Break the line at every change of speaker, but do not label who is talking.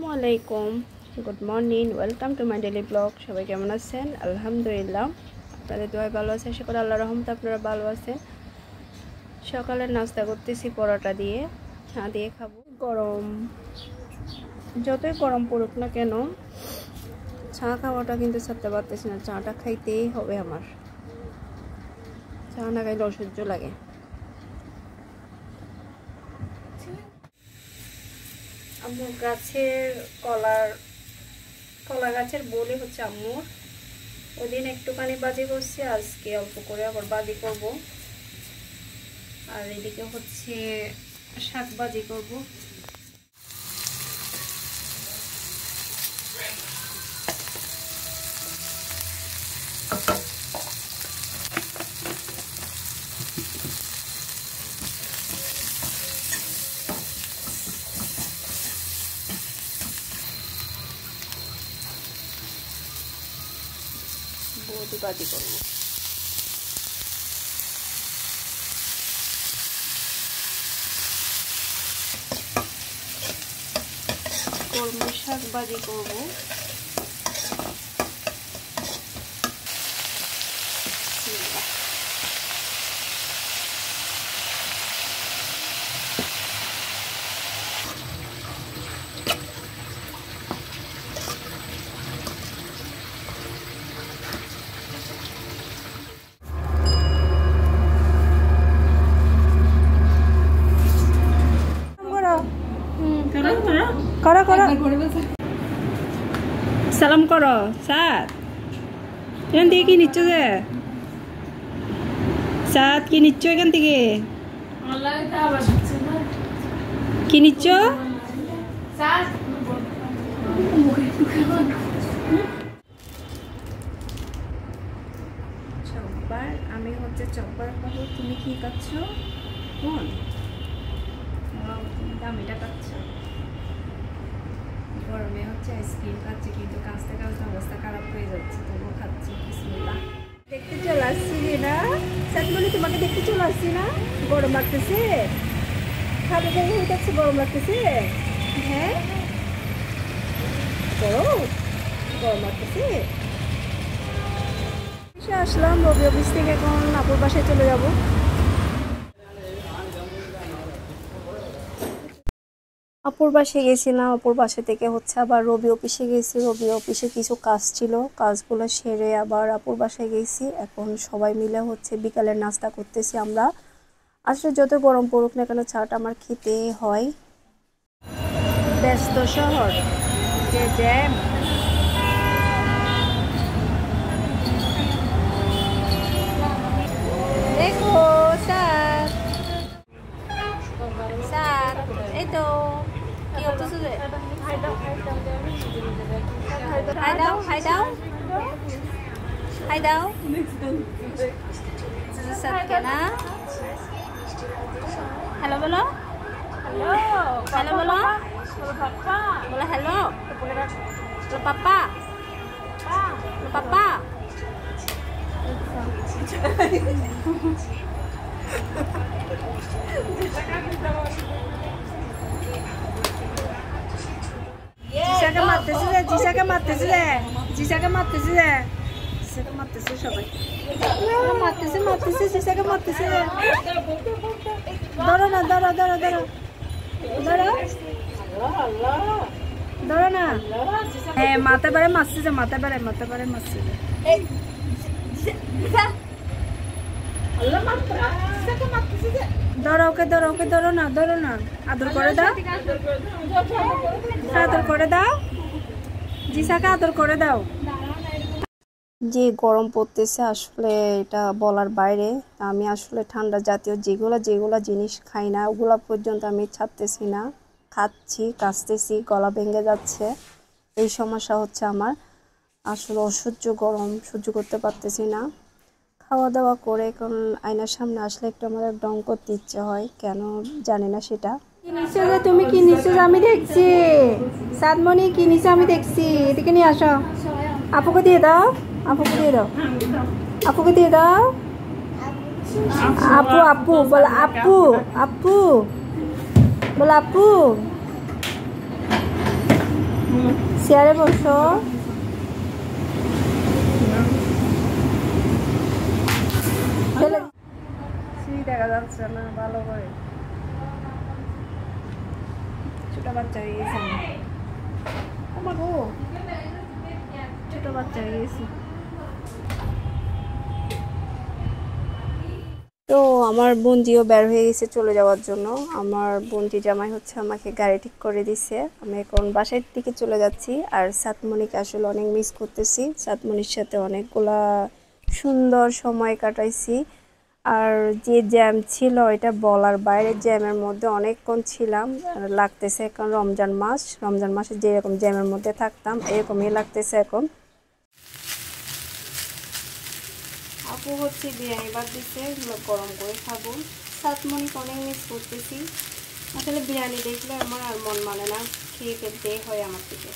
আসসালামু আলাইকুম, good morning, welcome to my daily blog. সবাই কেমন আছেন? আলহামদুলিল্লাহ, আপনাদের দোয়ায় ভালো আছে। আশা করি আল্লাহর রহমতে আপনারা ভালো আছেন। সকালের নাস্তা করতেছি পরোটা দিয়ে, চা দিয়ে খাবো। গরম, যতই গরম পড়ুক না কেন চা খাওয়াটা কিন্তু ছাড়তে পারতেছি না। চাটা খাইতেই হবে আমার, চা না খাইলে অসহ্য লাগে। আম্মুর গাছের কলা গাছের বলি হচ্ছে আম্মুর। ওদিন একটুখানি বাজি করছি, আজকে অল্প করে আবার বাজি করব। আর এদিকে হচ্ছে শাক বাজি করব। বদি বাজি করবো। কলমি শাক বাজি করবো। করো করো, সালাম করো। সাত এখান থেকে কি নিচ্ছ? যে সাত কি নিচ্ছ এখান থেকে? কি নিচ্ছ? চব্বার, আমি হচ্ছে চব্বার খাবো। তুমি কি খাচ্ছ? কোন তুমি দামিটা খাচ্ছ? গরমে হচ্ছে আইসক্রিম খাচ্ছি, কিন্তু কাঁচতে কাঁচতে অবস্থা খারাপ হয়ে যাচ্ছে, তবুও খাচ্ছি। বিসমিল্লাহ। দেখতে চলে আসছি না সাথ বলি, তোমাকে দেখতে চলে আসছি না। গরম লাগতেছে, খাবে দেখে হয়ে যাচ্ছে। গরম লাগতেছে, হ্যাঁ গরম গরম লাগতেছে। আসলাম রবি অফিস থেকে, এখন আপুর বাসায় চলে যাবো। আপুর বাসায় গেছিলাম, আপুর বাসা থেকে হচ্ছে আবার রবি অফিসে গেছি। রবি অফিসে কিছু কাজ ছিল, কাজগুলো সেরে আবার আপুর বাসায় গেছি। এখন সবাই মিলে হচ্ছে বিকালের নাস্তা করতেছি আমরা। আসলে যত গরম পড়ুক না কেন চাটা আমার খেতে হয়। ব্যস্ত শহর, যে জ্যাম। দেখো স্যার, স্যার এই তো কি করতেছো? যে হাই দাও হাই দাও হাই দাও। স্যারকে না হ্যালো বলো, হ্যালো বলো, বলো হ্যালো, বলো পাপা, পাপা। জিসাকে মারতেছে যে, জিসাকে মারতেছে যে, জিসাকে মারতেছে যে, জিসাকে মারতেছে সবাই, মারতেছে মারতেছে, জিসাকে মারতেছে। ধরো না, ধরো ধরো ধরো ধরো ধরো না। হ্যাঁ মাথা বারে মারছে যে, মাথা বারে মারছে যে। ধরো ওকে, ধরো ওকে, ধরো না, ধরো না। আদর করে দাও, আদর করে দাও, জিসাকে আদর করে দাও। যে গরম পড়তেছে আসলে এটা বলার বাইরে। আমি আসলে ঠান্ডা জাতীয় যেগুলা জিনিস খাই না, ওগুলা পর্যন্ত আমি ছাড়তেছি না। খাচ্ছি, কাশতেছি, গলা ভেঙে যাচ্ছে। এই সমস্যা হচ্ছে আমার। আসলে অসহ্য গরম, সহ্য করতে পারতেছি না। খাওয়া দাওয়া করে এখন আয়নার সামনে আসলে একটু আমার ডং করতে ইচ্ছে হয়, কেন জানি না সেটা। তুমি কি নিচ্ছ? আমি দেখছি সাতমণি কি নিচ্ছ, আমি দেখছি। এদিকে নিয়ে আসো, আপুকে দিয়ে দাও, আপুকে দিয়ে দাও, আপুকে দিয়ে দাও। আপু আপু বল, আপু আপু বল, আপু চেয়ারে বসো। দেখা যাচ্ছে না ভালো করে, ছোট বাচ্চা হয়ে গেছে, ছোট বাচ্চা হয়ে গেছে। তো আমার বোনটিও বের হয়ে গেছে চলে যাওয়ার জন্য। আমার বোনটি জামাই হচ্ছে আমাকে গাড়ি ঠিক করে দিছে। আমি এখন বাসার দিকে চলে যাচ্ছি। আর সাতমণিকে আসলে অনেক মিস করতেছি। সাতমণির সাথে অনেকগুলা সুন্দর সময় কাটাইছি। আর যে জ্যাম ছিল এটা বলার বাইরে, জ্যামের মধ্যে অনেকক্ষণ ছিলাম। লাগতেছে এখন রমজান মাস, রমজান মাসে যেরকম জ্যামের মধ্যে থাকতাম এরকমই লাগতেছে এখন। আপু হচ্ছে বিরিয়ানি বাদ দিচ্ছে, গরম করে খাবো। সাতমণিকে অনেক মিস করতেছি। আসলে বিরিয়ানি দেখলে আমার আর মন মানে না, খেয়ে ফেলতে হয় আমার থেকে।